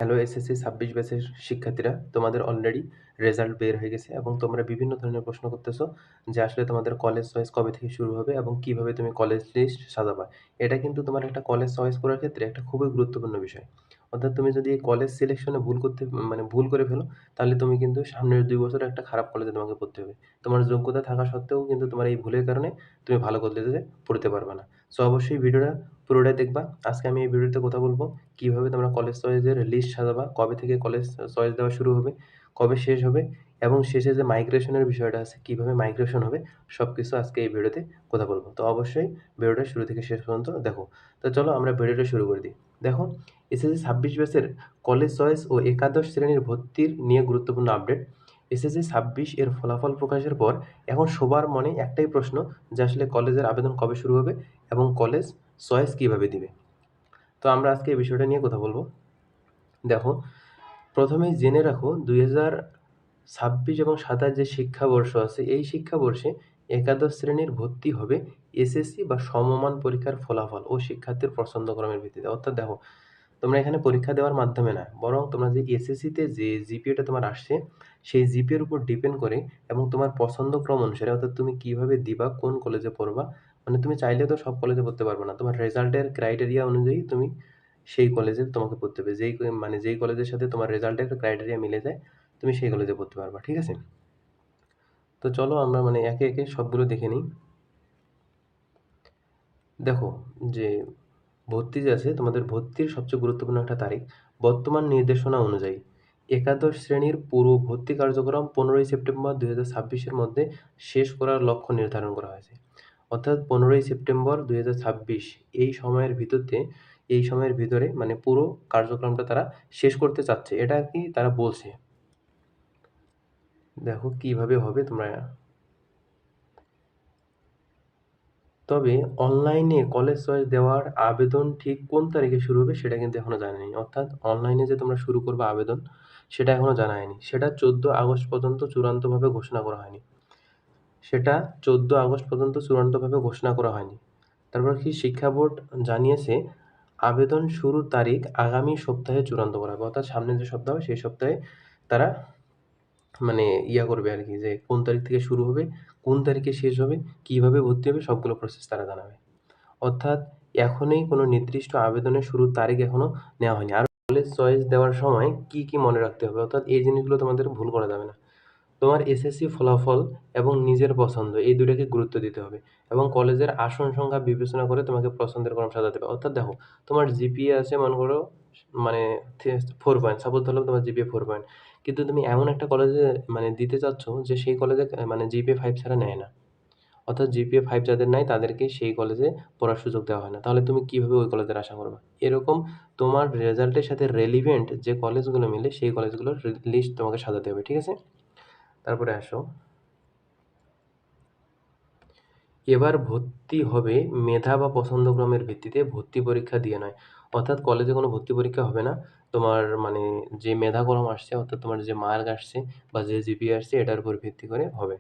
Hello SSC ২৬ ব্যাচের শিক্ষার্থীরা, তোমাদের অলরেডি রেজাল্ট বের হয়ে গেছে এবং তোমরা বিভিন্ন ধরনের প্রশ্ন করতেছো যে আসলে তোমাদের কলেজ চয়েস কবে থেকে শুরু হবে এবং কিভাবে তুমি কলেজ লিস্ট সাজাবা। এটা কিন্তু তোমার একটা কলেজ চয়েস করার ক্ষেত্রে একটা খুবই গুরুত্বপূর্ণ বিষয়। অর্থাৎ তুমি যদি এই কলেজ সিলেকশনে ভুল করে ফেলো, তাহলে তুমি কিন্তু সামনের ২ বছর একটা খারাপ কলেজে তোমাকে পড়তে হবে। তোমার যোগ্যতা থাকা সত্ত্বেও কিন্তু তোমার এই ভুলের কারণে তুমি ভালো কলেজে পড়তে পারবা না। সো অবশ্যই ভিডিওটা পুরোটাই দেখবা। আজকে আমি এই ভিডিওতে কথা বলব কিভাবে তোমরা কলেজ চয়েসের লিস্ট সাজাবা, কবে থেকে কলেজ চয়েস দেওয়া শুরু হবে, কবে শেষ হবে এবং শেষে যে মাইগ্রেশনের বিষয়টা আছে, কিভাবে মাইগ্রেশন হবে, সবকিছু আজকে এই ভিডিওতে কথা বলব। তো অবশ্যই ভিডিওটা শুরু থেকে শেষ পর্যন্ত দেখো। তো চলো আমরা ভিডিওটা শুরু করে দিই। দেখো, এসএসসি ২৬ ব্যাচের কলেজ চয়েস ও একাদশ শ্রেণীর ভর্তির নিয়ে গুরুত্বপূর্ণ আপডেট। এসএসসি ২৬ এর ফলাফল প্রকাশের পর এখন সবার মনে একটাই প্রশ্ন যে আসলে কলেজের আবেদন কবে শুরু হবে এবং কলেজ চয়েস কিভাবে দিবে। তো আমরা আজকে এই বিষয়টা নিয়ে কথা বলব। দেখো, প্রথমেই জেনে রাখো ২০২৬ এবং ২৭ যে শিক্ষাবর্ষ আছে, এই শিক্ষাবর্ষে একাদশ শ্রেণীর ভর্তি হবে এসএসসি বা সমমান পরীক্ষার ফলাফল ও শিক্ষার্থীর পছন্দক্রমের ভিত্তিতে। অর্থাৎ দেখো, তোমরা এখানে পরীক্ষা দেওয়ার মাধ্যমে না, বরং তোমরা যে এসএসসিতে যে জিপিএটা তোমার আসছে, সেই জিপিএর উপর ডিপেন্ড করে এবং তোমার পছন্দক্রম অনুসারে, অর্থাৎ তুমি কিভাবে দিবা, কোন কলেজে পড়বা, মানে তুমি চাইলে তো সব কলেজে পড়তে পারবে না। তোমার রেজাল্টের ক্রাইটেরিয়া অনুযায়ী তুমি সেই কলেজে তোমাকে পড়তে হবে। যেই কলেজের সাথে তোমার রেজাল্টের ক্রাইটেরিয়া মিলে যায়, তুমি সেই কলেজে পড়তে পারবা। ঠিক আছে? তো চলো আমরা একে, একে সবগুলো দেখে নিই। দেখো, যে ভর্তি যে আছে, তোমাদের ভর্তির সবচেয়ে গুরুত্বপূর্ণ একটা তারিখ। বর্তমান নির্দেশনা অনুযায়ী একাদশ শ্রেণীর পুরো ভর্তি কার্যক্রম ১৫ই সেপ্টেম্বর ২০২৬ এর মধ্যে শেষ করার লক্ষ্য নির্ধারণ করা হয়েছে। অর্থাৎ ১৫ই সেপ্টেম্বর ২০২৬ এই সময়ের ভিতরে পুরো কার্যক্রমটা তারা শেষ করতে চাচ্ছে। এটা কি তারা বলছে। দেখো কিভাবে হবে তোমরা। তবে অনলাইনে কলেজ চয়েস দেওয়ার আবেদন ঠিক কোন তারিখে শুরু হবে সেটা কিন্তু এখনো জানা নেই। অর্থাৎ অনলাইনে যে তোমরা শুরু করবে আবেদন, সেটা এখনো জানা হয়নি। সেটা ১৪ আগস্ট পর্যন্ত চূড়ান্তভাবে ঘোষণা করা হয়নি। তারপর কি শিক্ষা বোর্ড জানিয়েছে আবেদন শুরুর তারিখ আগামী সপ্তাহে চূড়ান্ত করা হবে। অর্থাৎ সামনের যে সপ্তাহ, সেই সপ্তাহে তারা করবে আরকি, যে কোন তারিখ থেকে শুরু হবে, কোন তারিখে শেষ হবে, কিভাবে ভর্তি হবে, সবগুলো প্রসেস তারা জানাবে। অর্থাৎ এখনই কোনো নির্দিষ্ট আবেদনের শুরুর তারিখ এখনো নেওয়া হয়নি। আর কলেজ চয়েস দেওয়ার সময় কি, কি মনে রাখতে হবে, অর্থাৎ এই জিনিসগুলো তোমাদের ভুল করা যাবে না। তোমার এসএসসি ফলাফল এবং নিজের পছন্দ, এই ২ টাকে গুরুত্ব দিতে হবে এবং কলেজের আসন সংখ্যা বিবেচনা করে তোমাকে পছন্দের ক্রম সাজাতে হবে। অর্থাৎ দেখো, তোমার জিপিএ আছে মনে করো মানে 4 পয়েন্ট, সাপোজ ধরলাম তোমার জিপিএ 4 পয়েন্ট। কিন্তু তুমি এমন একটা কলেজে দিতে চাচ্ছ যে সেই কলেজে জিপিএ 5 ছাড়া নেয় না। অর্থাৎ জিপিএ 5 যাদের নাই তাদেরকে সেই কলেজে পড়ার সুযোগ দেওয়া হয় না। তাহলে তুমি কিভাবে ওই কলেজের আশা করবা? এরকম তোমার রেজাল্টের সাথে রেলিভেন্ট যে কলেজগুলো মিলে, সেই কলেজগুলোর লিস্ট তোমাকে সাজাতে হবে। ঠিক আছে? তারপরে আসো, এবার ভর্তি হবে মেধা বা পছন্দক্রমের ভিত্তিতে, ভর্তি পরীক্ষা দিয়ে নয়। অর্থাৎ কলেজে কোনো ভর্তি পরীক্ষা হবে না। তোমার যে মেধাক্রম আসছে, অর্থাৎ তোমার যে মার্ক আসছে বা যে জিপিএ আসছে, এটার উপর ভিত্তি করে হবে।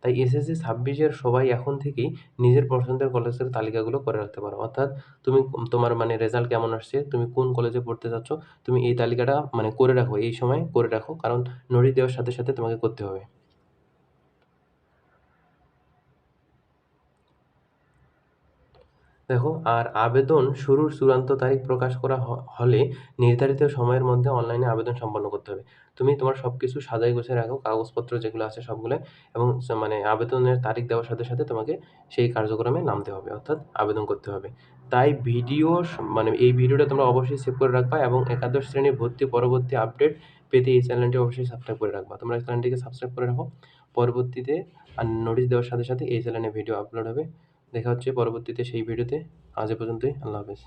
তাই এসএসসি ২৬ এর সবাই এখন থেকেই নিজের পছন্দের কলেজের তালিকাগুলো করে রাখতে পারো। অর্থাৎ তুমি তোমার রেজাল্ট কেমন আসছে, তুমি কোন কলেজে পড়তে চাচ্ছ, তুমি এই তালিকাটা করে রাখো, এই সময় করে রাখো। কারণ নোটিশ দেওয়ার সাথে, সাথে তোমাকে করতে হবে। দেখো, আর আবেদন শুরুর চূড়ান্ত তারিখ প্রকাশ করা হলে নির্ধারিত সময়ের মধ্যে অনলাইনে আবেদন সম্পন্ন করতে হবে। তুমি তোমার সবকিছু সাজাই গুছিয়ে রাখো, কাগজপত্র যেগুলো আছে সবগুলো, এবং আবেদনের তারিখ দেওয়ার সাথে, সাথে তোমাকে সেই কার্যক্রমে নামতে হবে, অর্থাৎ আবেদন করতে হবে। তাই এই ভিডিওটা তোমরা অবশ্যই সেভ করে রাখবা এবং একাদশ শ্রেণী ভর্তি পরবর্তী আপডেট পেতে এই চ্যানেলটি অবশ্যই সাবস্ক্রাইব করে রাখবা। তোমরা এই চ্যানেলটিকে সাবস্ক্রাইব করে রাখো। পরবর্তীতে নোটিশ দেওয়ার সাথে, সাথে এই চ্যানেলে ভিডিও আপলোড হবে। দেখা হচ্ছে পরবর্তীতে সেই ভিডিওতে। আজ এ পর্যন্তই। আল্লাহ হাফেজ।